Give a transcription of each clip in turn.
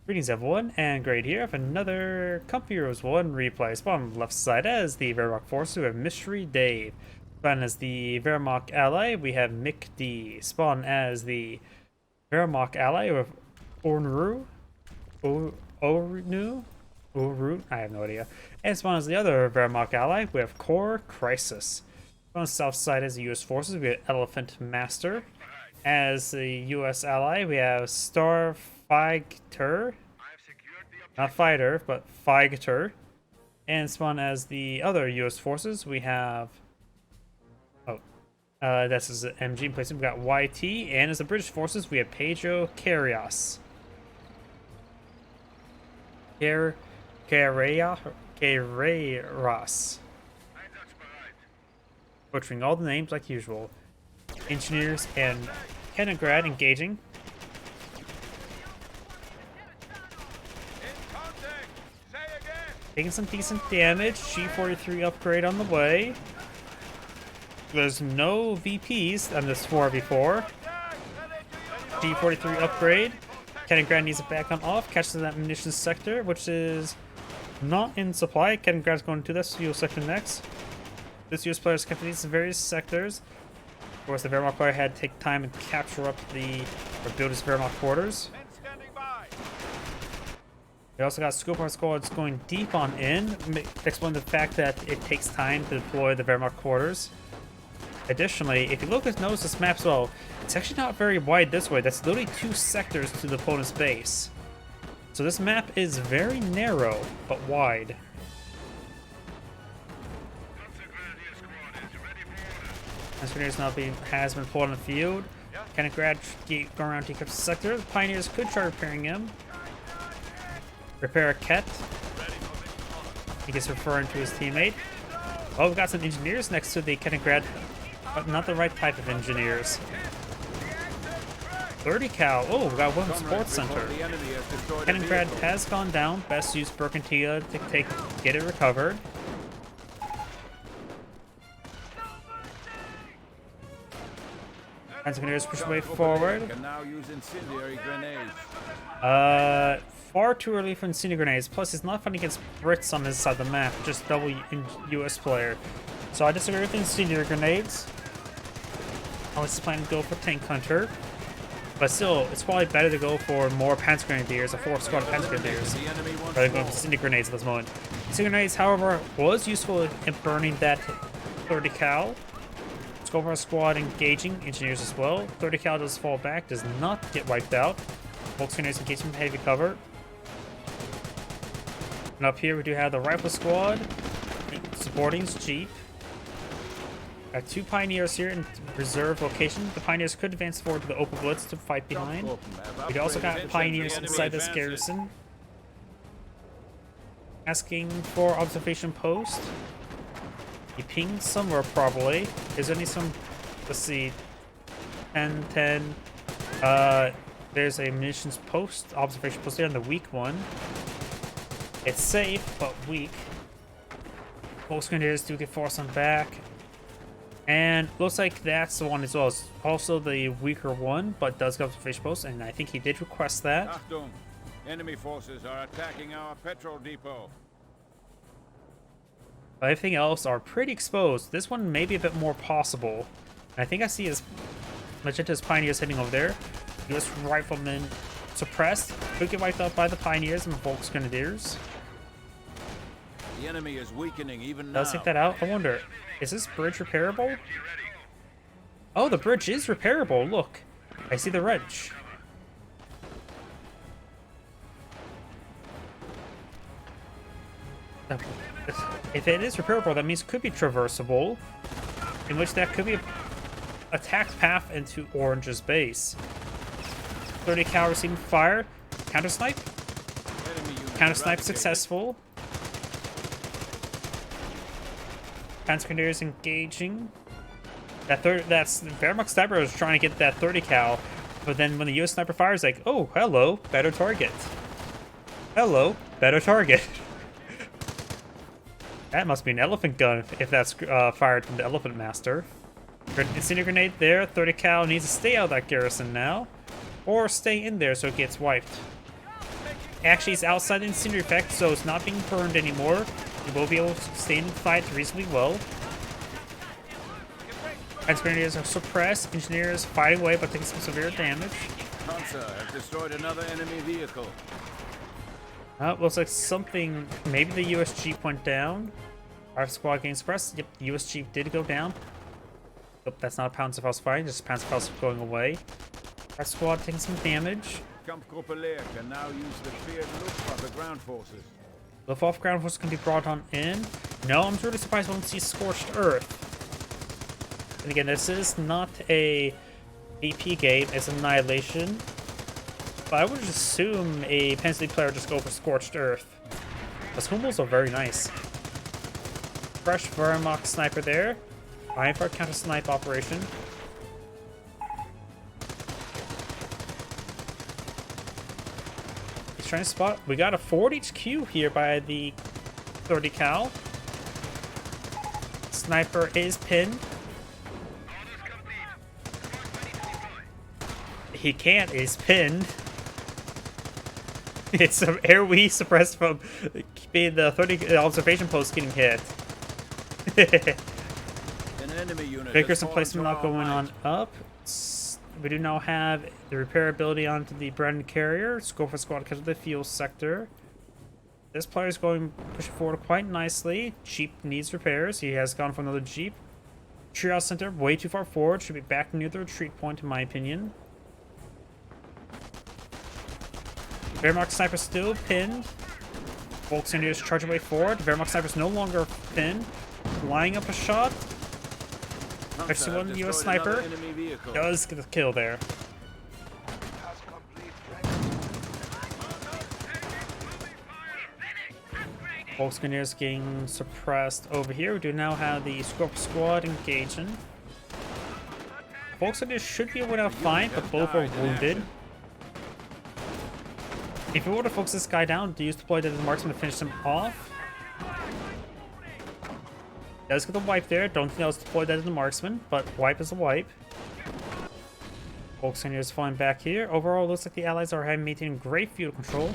Greetings everyone, and great here. I have another Company Heroes 1 replay. Spawn on the left side as the Wehrmacht forces, we have Mysterydave. Spawn as the Wehrmacht ally, we have Mick D. Spawn as the Wehrmacht ally, we have Onur. Ornu? I have no idea. And spawn as the other Wehrmacht ally, we have CoreCrisis. Spawn on the south side as the US forces, we have Elephant Master. As the US ally, we have Starfaigter. Not fighter, but Fighter. And spawn as the other US forces, we have... this is MG placement. We got Whytea. And as the British forces, we have PedroCarreiras. Carreiras. Butchering all the names like usual. Engineers and Kenigrad engaging. Taking some decent damage. G43 upgrade on the way. There's no VPs on this 4v4. G43 upgrade. Kenigrad needs it back on off. Catches that munitions sector, which is not in supply. Kenigrad's going to this fuel sector next. This US player's kept these various sectors. Of course, the Wehrmacht player had to take time and capture up or build his Wehrmacht quarters. We also got Scoop squads going deep on in, explain the fact that it takes time to deploy the Wehrmacht quarters. Additionally, if you notice this map as well, it's actually not very wide this way. That's literally 2 sectors to the opponent's base. So this map is very narrow, but wide. Mysterydave has been pulled on the field. Kenigrad going around to keep the sector. The Pioneers could try repairing him. Repair a Ket. He gets referring to his teammate. Oh, we've got some engineers next to the Kenigrad, but not the right type of engineers. 30 cal. Oh, we got one sports center. Kenigrad has gone down. Best use Berkantia to get it recovered. Engineers push way forward. Far too early for incendiary grenades. Plus, he's not fighting against Brits on his side of the map, just double US player. So I disagree with incendiary grenades. I was planning to go for Tank Hunter. But still, it's probably better to go for more Panzer Grenadiers, a 4-squad Panzer Grenadiers, rather than going for incendiary grenades at this moment. Incendiary grenades, however, was useful in burning that 30 cal. Let's go for a squad engaging engineers as well. 30 cal does fall back, does not get wiped out. Volkswageners engaging heavy cover. And up here we do have the rifle squad supporting Jeep. Got 2 Pioneers here in reserve location. The Pioneers could advance forward to the open blitz to fight behind. We also got Pioneers inside this garrison. Asking for observation post. He pinged somewhere probably. Is there any let's see, 10. There's a munitions post, observation post there on the weak one. It's safe, but weak. Most grenadiers do get forced on back. And looks like that's the one as well. It's also the weaker one, but does go observation post, and I think he did request that. Achtung! Enemy forces are attacking our petrol depot. But everything else are pretty exposed. This one may be a bit more possible. And I think I see his Magenta's Pioneers heading over there. US riflemen suppressed. Could get wiped out by the Pioneers and the Volksgrenadiers. The enemy is weakening even now. Does take that out. I wonder, is this bridge repairable? Oh, the bridge is repairable. Look, I see the wrench. If it is repairable, that means it could be traversable, in which that could be an attack path into Orange's base. 30 cal receiving fire. Counter snipe. Counter snipe successful. Panzer Grenadiers engaging. That's Wehrmacht sniper was trying to get that 30 cal, but then when the US sniper fires, like, oh, hello, better target. Hello, better target. That must be an elephant gun if that's fired from the Elephant Master. Incendiary grenade there. 30 cal needs to stay out of that garrison now, or stay in there so it gets wiped. actually is outside the incendiary effect, so it's not being burned anymore. You will be able to sustain the fight reasonably well. Grenadiers are suppressed. Engineers fighting away but taking some severe damage. Panzer have destroyed another enemy vehicle. Looks like something. Maybe the US Jeep went down. Our squad getting suppressed. Yep, the US Jeep did go down. Nope, that's not a Panzerfaust fighting, just Panzerfaust going away. Our squad taking some damage. Kampfgruppe Leer can now use the feared Luftwaffe ground forces. Luftwaffe ground forces can be brought on in. No, I'm really surprised we don't see Scorched Earth. And again, this is not a BP game, it's Annihilation. But I would just assume a Penalty player would just go for Scorched Earth. Those Hummels are very nice. Fresh Wehrmacht sniper there. Fine for a counter-snipe operation. He's trying to spot. We got a forward HQ here by the 30 cal. Sniper is pinned. He can't, he's pinned. It's an AoE suppressed from being the 30 observation post getting hit. An enemy unit Vickers and placement not going on up. We do now have the repair ability onto the Brendan carrier. Scope for squad because of the fuel sector. This player is going pushing forward quite nicely. Jeep needs repairs. He has gone for another Jeep. Treehouse center way too far forward. Should be back near the retreat point in my opinion. Wehrmacht sniper still pinned. Volkswagen charge away forward. Wehrmacht sniper's no longer pinned. Lining up a shot. FC1 US sniper does get the kill there. Volkswagen getting suppressed over here. We do now have the squad engaging. Volkswagen should be able to fight, but both are wounded. If you were to focus this guy down, do you use deploy the marksman to finish him off? Does get the wipe there. Don't think I was deployed that as the marksman, but wipe is a wipe. Volkswagen is falling back here. Overall, looks like the allies are maintaining great field control.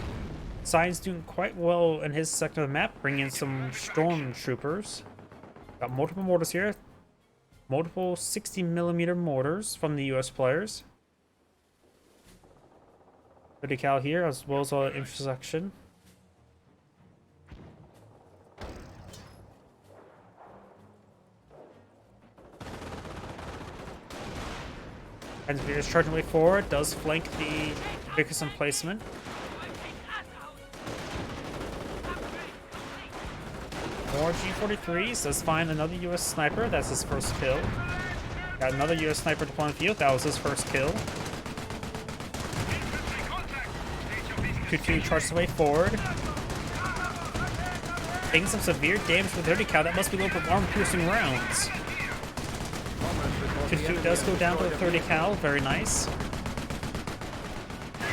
Science doing quite well in his sector of the map, bringing in some stormtroopers. Got multiple mortars here. Multiple 60mm mortars from the US players. 30 cal here, as well as an intersection. And Veer's charging way forward, does flank the Vickers emplacement. More G43s, does find another US sniper, that's his first kill. Got another US sniper deploying field, that was his first kill. 2-2 charges away forward. Taking some severe damage with 30 cal, that must be low from armor-piercing rounds. 2-2 does go down to the 30 cal, very nice.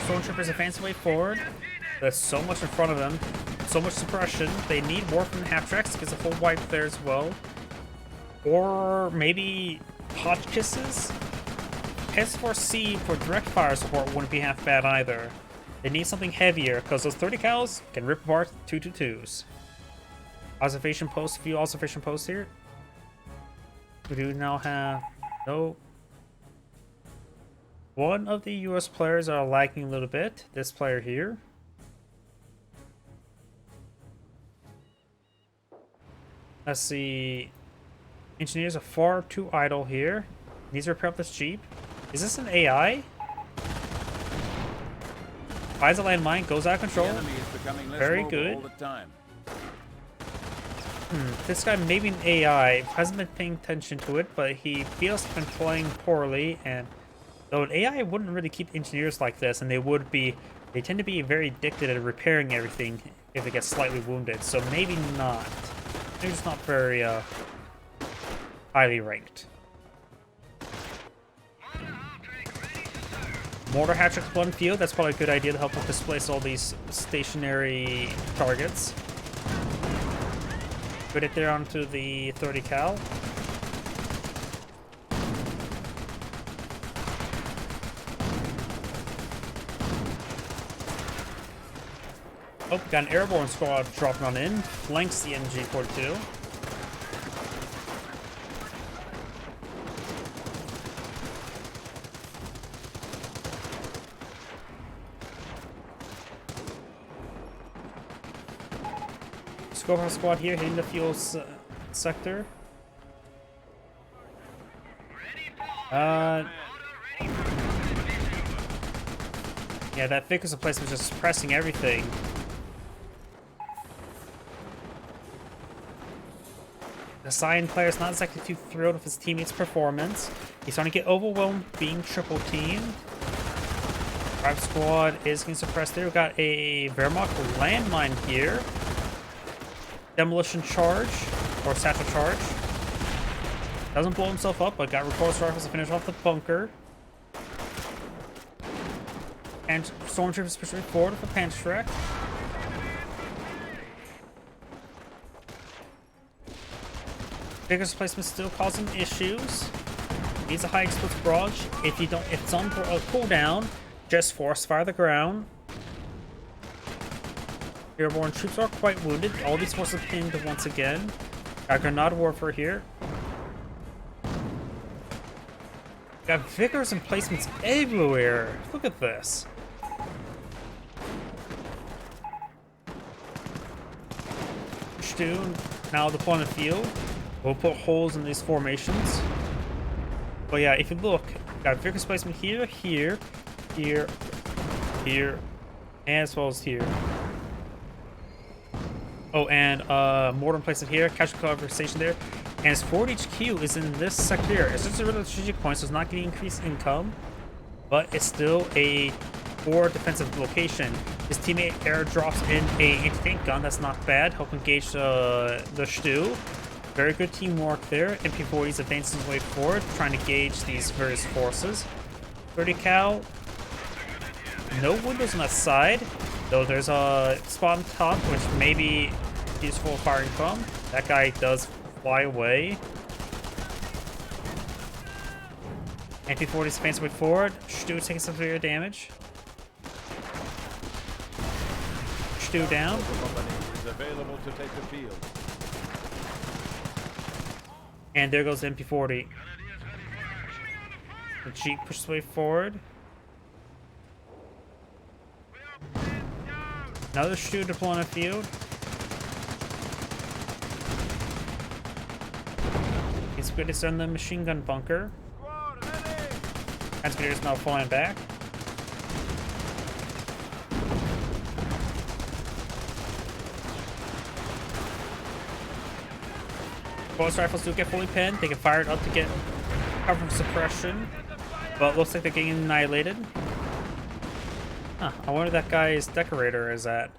Stormtroopers advance away forward. There's so much in front of them, so much suppression. They need more from the half-tracks to get a full wipe there as well. Or maybe Hotchkisses? S4C for direct fire support wouldn't be half bad either. They need something heavier, because those 30 cals can rip apart 222s. Observation post, a few observation posts here. We do now have no. One of the US players are lagging a little bit. This player here. Let's see. Engineers are far too idle here. Needs to repair up this Jeep. Is this an AI? Finds a landmine, goes out of control. Very good. This guy may be an AI. Hasn't been paying attention to it, but he feels to have been playing poorly. And though an AI wouldn't really keep engineers like this, and they tend to be very addicted at repairing everything if they get slightly wounded. So maybe not. Maybe it's not very highly ranked. Mortar hatchet one field, that's probably a good idea to help us displace all these stationary targets. Put it there onto the 30 cal. Oh, got an airborne squad dropping on in. Flanks the MG-42. Scorpion squad here hitting the fuel sector. Yeah, that Vickers replacement was just suppressing everything. The Cyan player is not exactly too thrilled with his teammates' performance. He's starting to get overwhelmed being triple teamed. Drive squad is getting suppressed there. We've got a Wehrmacht landmine here. Demolition charge, or satchel charge. Doesn't blow himself up, but got recourse rifles to finish off the bunker. And stormtroopers pushing forward for Panzerschreck. Vigorous placement still causing issues. Needs a high explosive barrage. If it's on a cooldown, just force fire the ground. Airborne troops are quite wounded. All these forces pinned once again. Got grenade warfare here. Got vigorous emplacements everywhere. Look at this. Stu now deploying the field. We'll put holes in these formations. But yeah, if you look, got vigorous placement here, here, here, here, as well as here. Oh, and mortar placement here, casual conversation there. And his forward HQ is in this sector here. It's just a really strategic point, so it's not getting increased income, but it's still a forward defensive location. His teammate airdrops in a anti-tank gun. That's not bad. Help engage the Stu. Very good teamwork there. MP40's advancing his way forward, trying to gauge these various forces. 30 cal. No windows on that side, though there's a spot on top, which may be useful firing from. That guy does fly away. MP40's advancing way forward. Stu taking some severe damage. Stu down. Is available to take the field. And there goes the MP40. The Jeep pushes way forward. Another Stu deploying a field. He's good to send the machine gun bunker. Transmitter's now flying back. Bonus rifles do get fully pinned. They can fire it up to get cover from suppression, but looks like they're getting annihilated. Huh, I wonder that guy's decorator is at.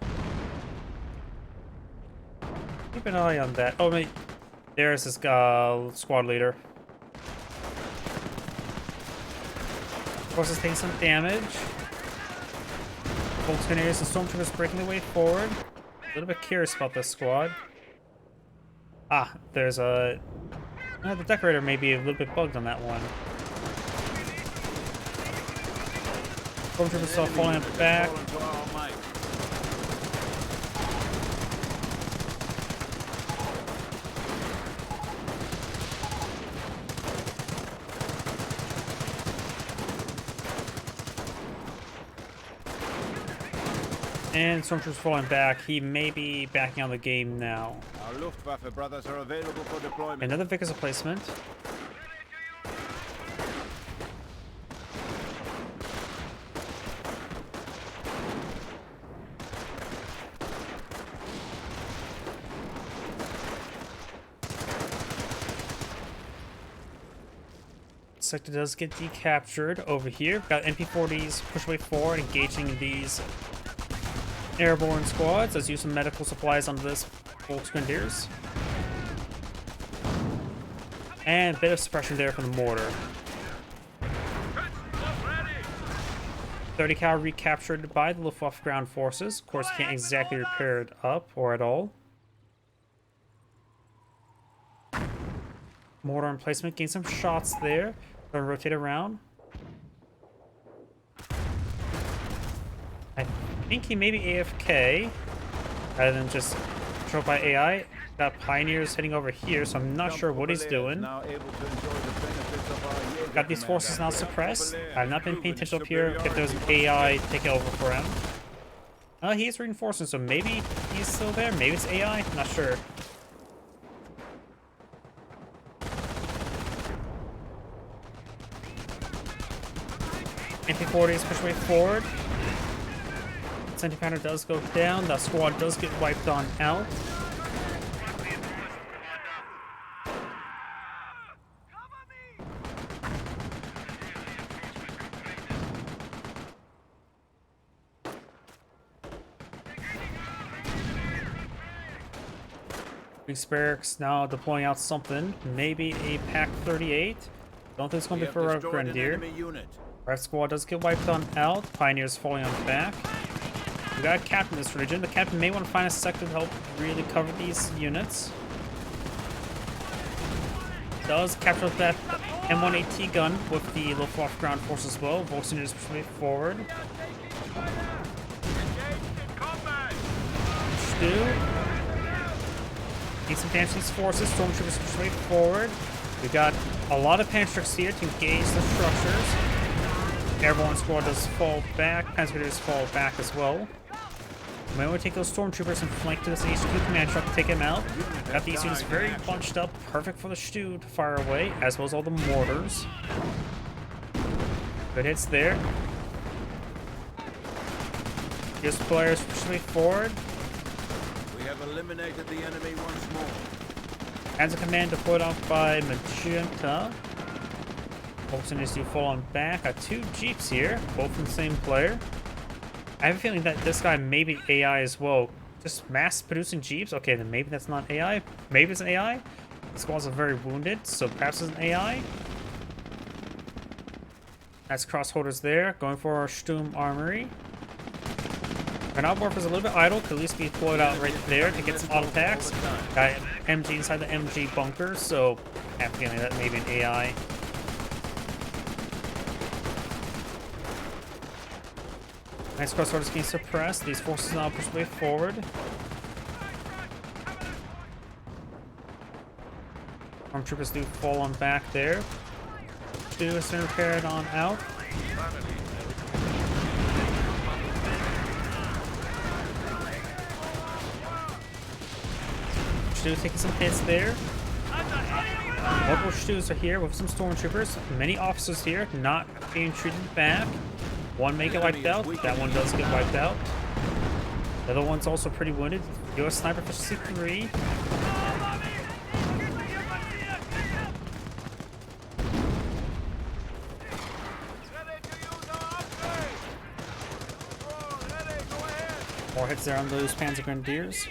Keep an eye on that. Oh, wait. There's this squad leader. Of course, it's taking some damage. Bolt Canadians and Stormtroopers breaking their way forward. A little bit curious about this squad. Ah, there's a... the decorator may be a little bit bugged on that one. Stormtroopers are falling back. And Stormtroopers falling back. He may be backing out of the game now. Our Luftwaffe brothers are available for deployment. Another Vickers replacement. Sector does get decaptured over here. Got MP40s push way forward, engaging these airborne squads. Let's use some medical supplies on this Volksgrenadiers. And a bit of suppression there from the mortar. 30 cal recaptured by the Luftwaffe ground forces. Of course, can't exactly repair it up or at all. Mortar emplacement, gain some shots there. Gonna rotate around. I think he may be AFK. rather than just controlled by AI. Got Pioneers heading over here, so I'm not sure what he's doing. Got these forces now suppressed. I've not been paying attention up here if there's an AI taking over for him. He is reinforcing, so maybe he's still there. Maybe it's AI. Not sure. MP40s push way forward. Centipander does go down. The squad does get wiped on out. Barracks now deploying out something. Maybe a Pack 38. Don't think it's going to be for a Grenadier. Red squad does get wiped on out. Pioneers falling on back. We got a captain in this region. The captain may want to find a sector to help really cover these units. Does capture that M1AT gun with the Luftwaffe ground force as well. Volkswagen is pushing forward. Stu. Need some damage to these forces. Stormtroopers pushing forward. We got a lot of Panzertroops here to engage the structures. Airborne squad does fall back. Panzergrenadiers fall back as well. We might want to take those Stormtroopers and flank to this HQ command truck to take him out. Got these units very bunched up. Perfect for the Stu to fire away, as well as all the mortars. Good hits there. Here's players pushing forward. We have eliminated the enemy once more. As a command deployed off by Magenta. Volkswagen is to fall on back. Got two Jeeps here, both from the same player. I have a feeling that this guy may be AI as well. Just mass producing Jeeps? Okay, then maybe that's not AI. Maybe it's an AI. The squads are very wounded, so perhaps it's an AI. That's crossholders there, going for our Sturm Armory. Grenade Warfare is a little bit idle, could at least be deployed out right there to get some auto attacks. Got MG inside the MG bunker, so I have a feeling that may be an AI. Nice crossholders getting suppressed. These forces now push way forward. Stormtroopers do fall on back there. Do a center repaired on out. Stu taking some hits there. Multiple Stus are here with some Stormtroopers. Many officers here not being treated back. One may get wiped out. That one does get wiped out. The other one's also pretty wounded. US Sniper efficiency 3. More hits there on those Panzer Grenadiers.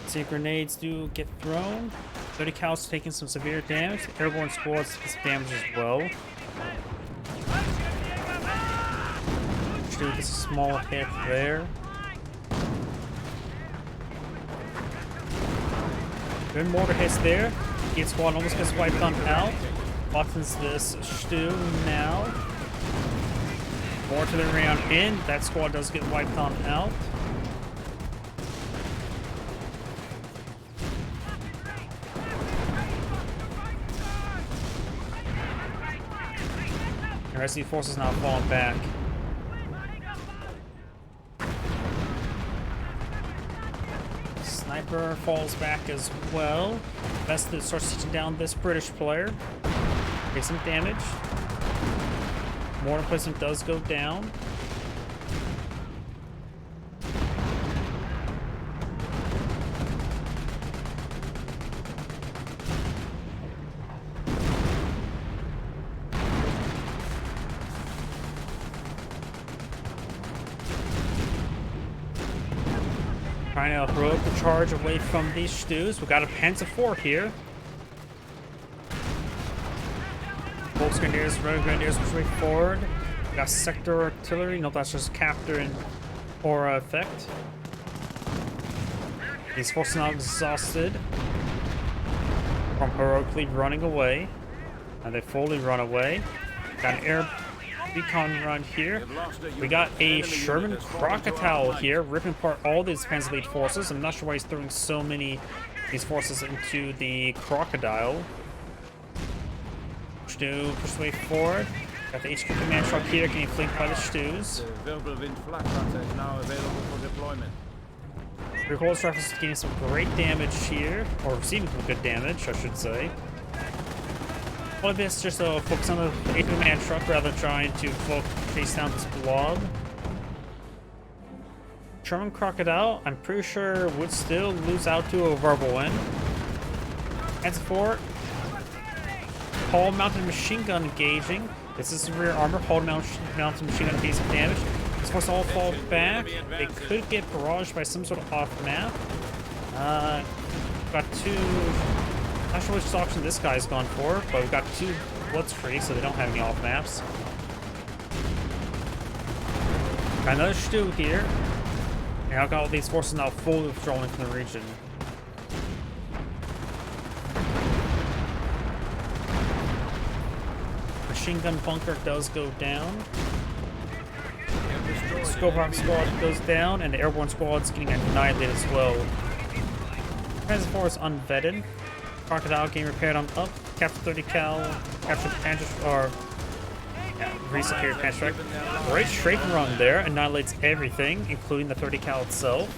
See, grenades do get thrown. 30 cows taking some severe damage. The airborne squads take some damage as well. Stu gets a small hit there. Good mortar hits there. Each squad almost gets wiped on out. Buttons this Stu now. More to the round in. That squad does get wiped on out. The rest of the forces now falling back. Sniper falls back as well. Vested starts teaching down this British player. Takes some damage. Mortar placement does go down. Trying to throw the charge away from these Stus. We got a Panzer IV here. Volks Grenadiers, Red Grenadiers push way forward. We got sector artillery. No, that's just capture and aura effect. These forces now exhausted from heroically running away. And they fully run away. Got an recon run here. We've lost a We unit. got a Enemy Sherman unit has fallen to our Crocodile flank. here, ripping apart all these Panzer League forces. I'm not sure why he's throwing so many these forces into the Crocodile. Stu, push the way forward. Got the HQ command truck here, getting flanked by the Stus. The Wirbelwind flak cutter is now available for deployment. Your whole surface is getting some great damage here, or receiving some good damage, I should say. All of this just focus on the HQ command truck rather than trying to chase down this blob. Sherman Crocodile, I'm pretty sure would still lose out to a Wirbelwind. As for hull-mounted machine gun engaging, this is rear armor. Hull-mounted machine gun takes some damage. This force all fall back. They could get barraged by some sort of off-map. Got two. Not sure which option this guy's gone for, but we've got two Blitzkrieg, so they don't have any off-maps. Got another Stu here. And I've got all these forces now fully withdrawing from the region. Machine gun bunker does go down. Scope Rock squad goes down, and the airborne squad's getting annihilated as well. As far as unvetted, Crocodile getting repaired on up. Capture 30 cal, capture Panther, or resecured Panther. Great strafing run there, annihilates everything, including the 30 cal itself.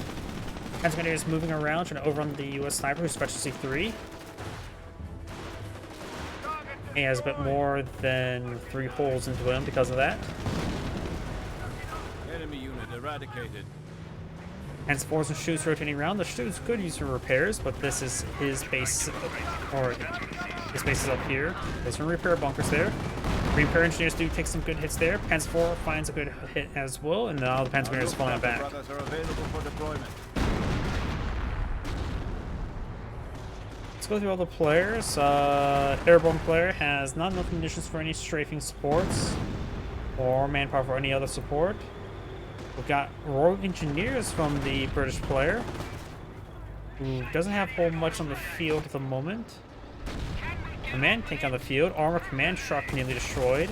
Panther is moving around, trying to overrun the US sniper who's specialty 3. He has a bit more than 3 holes into him because of that. Enemy unit eradicated. Hence, force and Shu's rotating around. The Shu's good use for repairs, but this is his base, or his base is up here. There's some repair bunkers there. Repair engineers do take some good hits there. Panzer 4 finds a good hit as well, and now the Panzer engineers is falling back. Brothers are available for deployment. Let's go through all the players. Airborne player has not enough munitions for any strafing supports, or manpower for any other support. We've got Royal Engineers from the British player, who doesn't have whole much on the field at the moment. Command tank on the field, armor command truck nearly destroyed.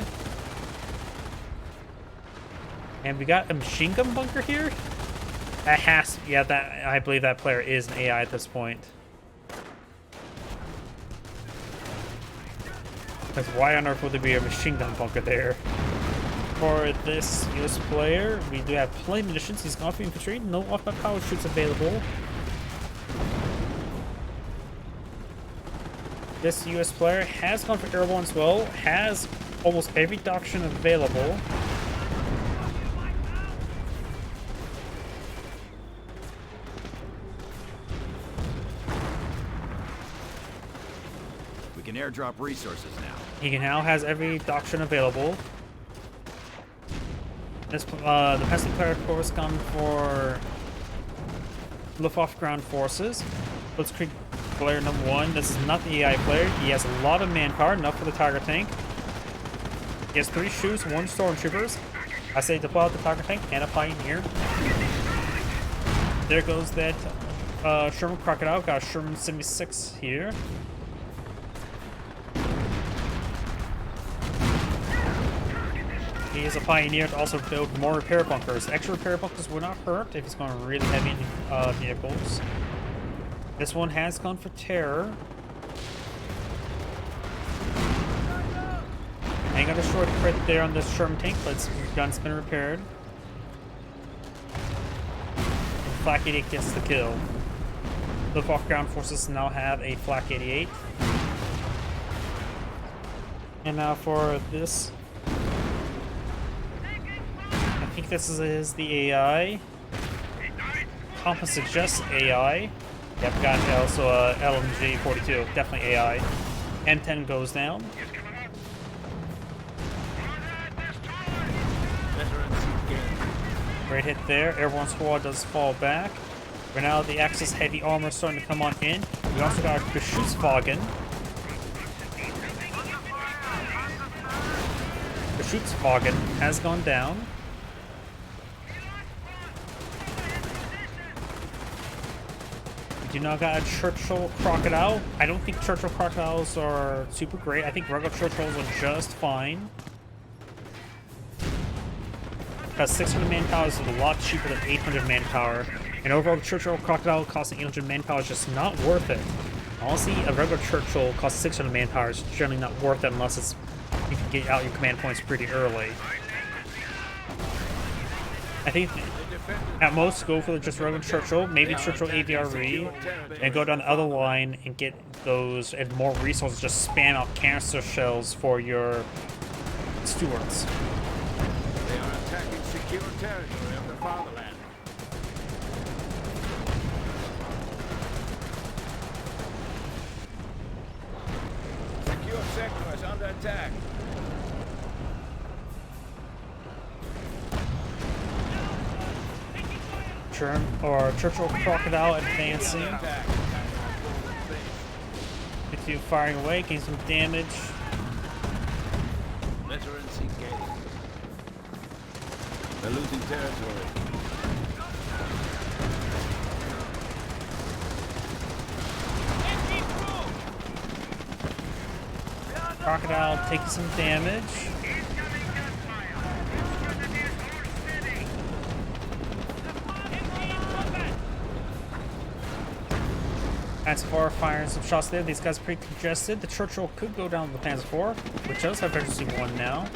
And we got a machine gun bunker here? That has, yeah, that, I believe that player is an AI at this point. Because why on earth would there be a machine gun bunker there? For this US player, we do have plenty of munitions. He's gone for infantry, no off-map power shoots available. This US player has gone for airborne as well, has almost every doctrine available. We can airdrop resources now. He now has every doctrine available. This, the Peasant player, of course, gone for Luftwaffe ground forces. Blitzkrieg player number 1. This is not the AI player. He has a lot of manpower, enough for the Tiger tank. He has 3 Shus, 1 stormtroopers. I say deploy out the Tiger tank and a Pioneer. There goes that Sherman Crocodile. Got a Sherman 76 here. He is a Pioneer to also build more repair bunkers. Extra repair bunkers would not hurt if he's going really heavy vehicles. This one has gone for Terror. And got destroyed right there on this Sherman tank, but its gun's been repaired. And Flak 88 gets the kill. The Luftwaffe ground forces now have a Flak 88. And now for this. I think this is the AI. Compass suggests AI. Yep, got also LMG 42, definitely AI. M10 goes down. Great hit there. Airborne squad does fall back. Right now the Axis heavy armor is starting to come on in. We also got Geschutzwagen. Geschutzwagen has gone down. We do now got a Churchill Crocodile. I don't think Churchill Crocodiles are super great. I think regular Churchills are just fine. because 600 manpower is a lot cheaper than 800 manpower, and overall the Churchill Crocodile costing 800 manpower is just not worth it. Honestly, a regular Churchill costs 600 manpower is generally not worth it unless it's you can get out your command points pretty early. I think at most go for just regular Churchill, maybe Churchill AVRE, and go down the other line and get those and more resources. Just spam out canister shells for your stewards. They are attacking secure territory of the fatherland. Secure sector is under attack. Churchill Crocodile advancing. Attack. With you firing away, gain some damage. Veterans engaged. They're losing territory. Crocodile taking some damage. Panzer IV firing some shots there. These guys are pretty congested. The Churchill could go down to the Panzer IV, which does have emergency 1 now.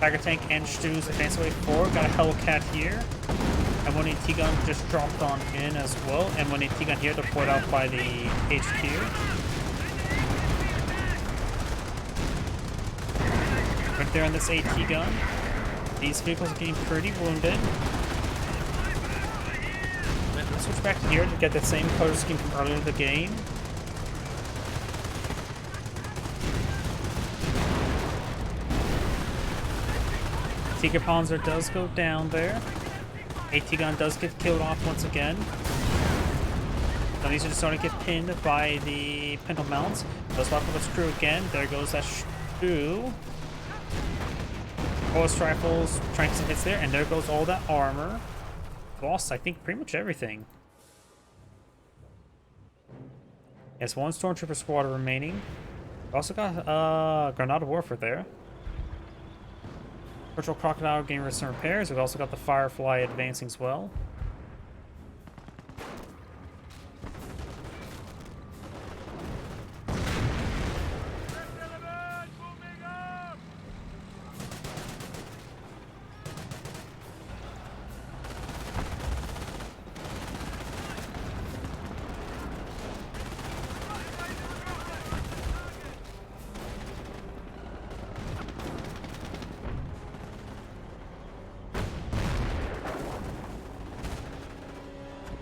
Tiger Tank and Stu's advancing way forward. Got a Hellcat here. And one AT gun just dropped on in as well. And one AT gun here deployed out by the HQ. Right there on this AT gun. These vehicles are getting pretty wounded. Switch back to here to get that same color scheme from earlier in the game. Tiger Panzer does go down there. AT gun does get killed off once again. Now these are just starting to get pinned by the pintle mounts. Does walk with screw again. There goes that Stu. Pulse rifles trying to get some hits there, and there goes all that armor. Lost, I think, pretty much everything. Yes, one Stormtrooper squad remaining. Also got Granada Warfare there. Virtual Crocodile getting some repairs. We've also got the Firefly advancing as well.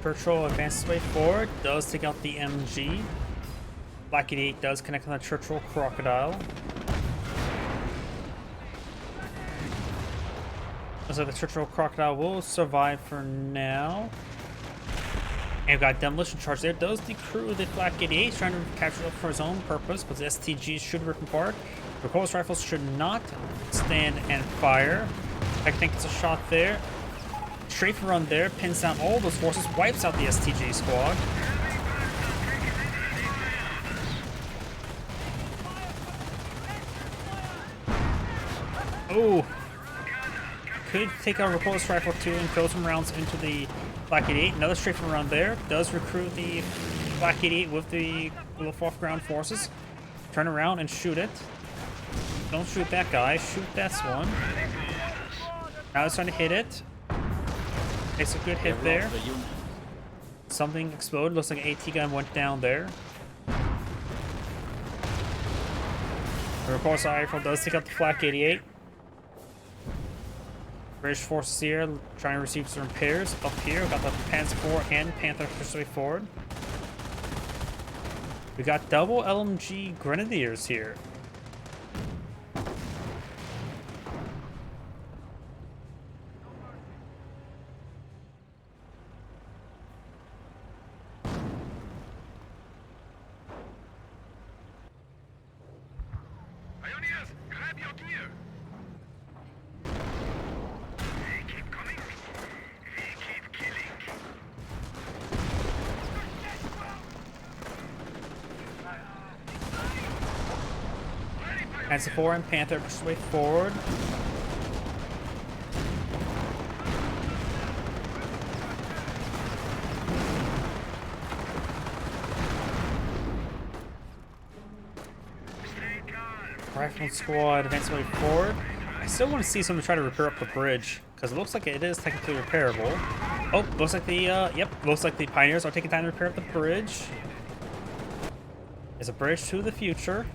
Churchill advances way forward, does take out the MG. Black 88 does connect on the Churchill Crocodile. So the Churchill Crocodile will survive for now. And we've got Demolition Charge there. Does the crew of the Black 88 is trying to capture it for his own purpose, but the STGs should rip him apart. The Recoilless Rifles should not stand and fire. I think it's a shot there. Strafe run there, pins down all those forces, wipes out the STG squad. Oh! Could take out a Recoilless Rifle too and throw some rounds into the Black 88. Another strafe run there. Does recruit the Black 88 with the off ground forces. Turn around and shoot it. Don't shoot that guy, shoot this one. Now it's trying to hit it. Takes a good hit there. Something exploded. Looks like an AT gun went down there. The Recoilless Rifle does take out the Flak 88. British forces here trying to receive some repairs. Up here, we got the Panzer IV and Panther pushing way forward. We got double LMG Grenadiers here. Panzer 4 and Panther push their way forward. Rifle squad advance way forward. I still want to see someone try to repair up the bridge because it looks like it is technically repairable. Oh, looks like the looks like the pioneers are taking time to repair up the bridge. It's a bridge to the future.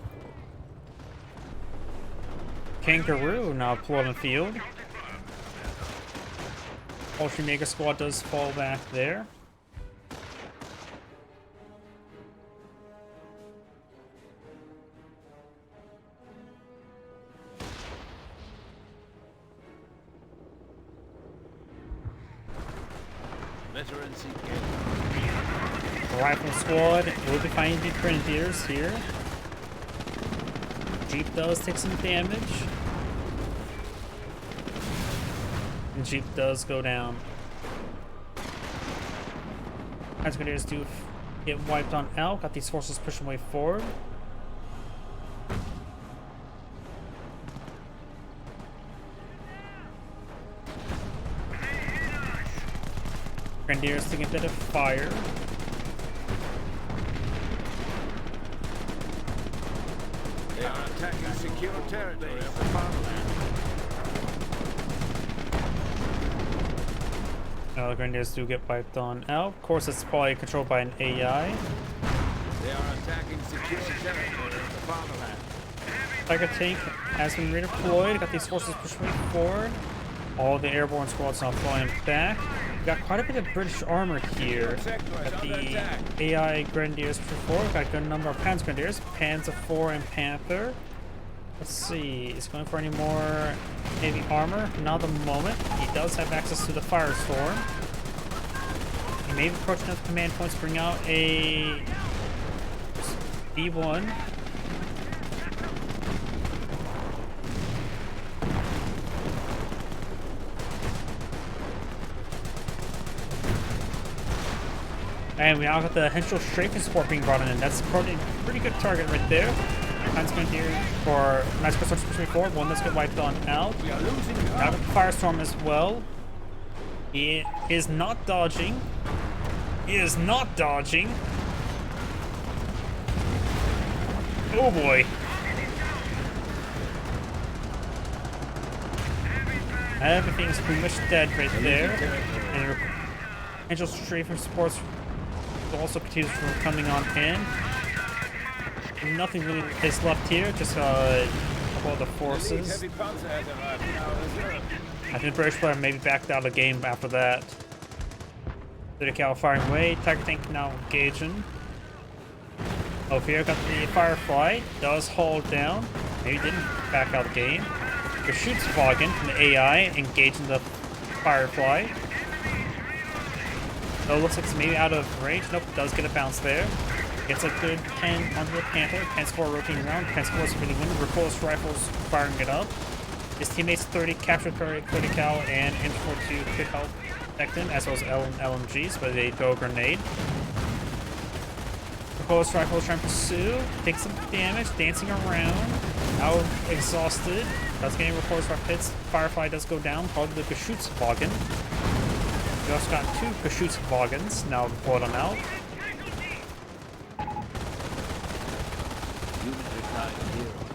Kangaroo now deployed on the field. Ultra Mega Squad does fall back there. Rifle squad will be finding the Grenadiers here. Jeep does take some damage. And Jeep does go down. As Grenadiers do get wiped on out, got these forces pushing way forward. Grenadiers taking a bit of fire. They are attacking secure territory of the fatherland. The Grenadiers do get wiped on out. Of course, it's probably controlled by an AI. They are attacking secure territory of the fatherland. Tiger tank has been redeployed. Got these forces pushing forward. All the airborne squads now flying back. We got quite a bit of British armor here. Got the AI Grenadiers for 4. Got a good number of Panzer Grenadiers. Panzer 4 and Panther. Let's see. Is he going for any more heavy armor? Not at the moment. He does have access to the Firestorm. He may be approaching enough command points to bring out a B1. And we now got the Henschel Strafing support being brought in. That's probably a pretty good target right there. Time's going here for nice crystal pushing forward. One that's get wiped on out. Now got the Firestorm as well. He is not dodging. He is not dodging. Oh boy. Everything's pretty much dead right there. And Henschel Strafing supports also continues from coming on in. Nothing really is left here, just a couple of the forces. I think the British player maybe backed out of the game after that. The Cal firing away, Tiger tank now engaging. Over here got the Firefly, does hold down. Maybe didn't back out of the game. It shoots Vaughan from the AI, engaging the Firefly. So it looks like it's maybe out of range. Nope, does get a bounce there. Gets a good 10 onto the Panther. Panzer 4 rotating around. Panzer 4 is really winning. Repulse rifles firing it up. His teammates 30 captured 30 cal and M42 could help protect him, as well as LMGs, but they throw a grenade. Repulse rifles trying to pursue. Takes some damage, dancing around. Now exhausted. Does get any repulse rifle hits. Firefly does go down. Probably the Geschützwagen. We also got 2 Geschützwagens now deployed on out.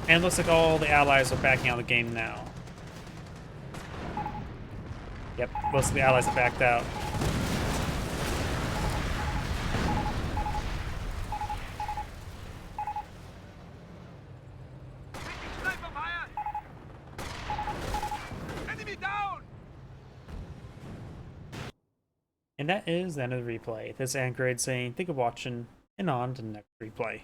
And it looks like all the allies are backing out of the game now. Yep, most of the allies are backed out. And that is the end of the replay. This is Android saying thank you for watching, and on to the next replay.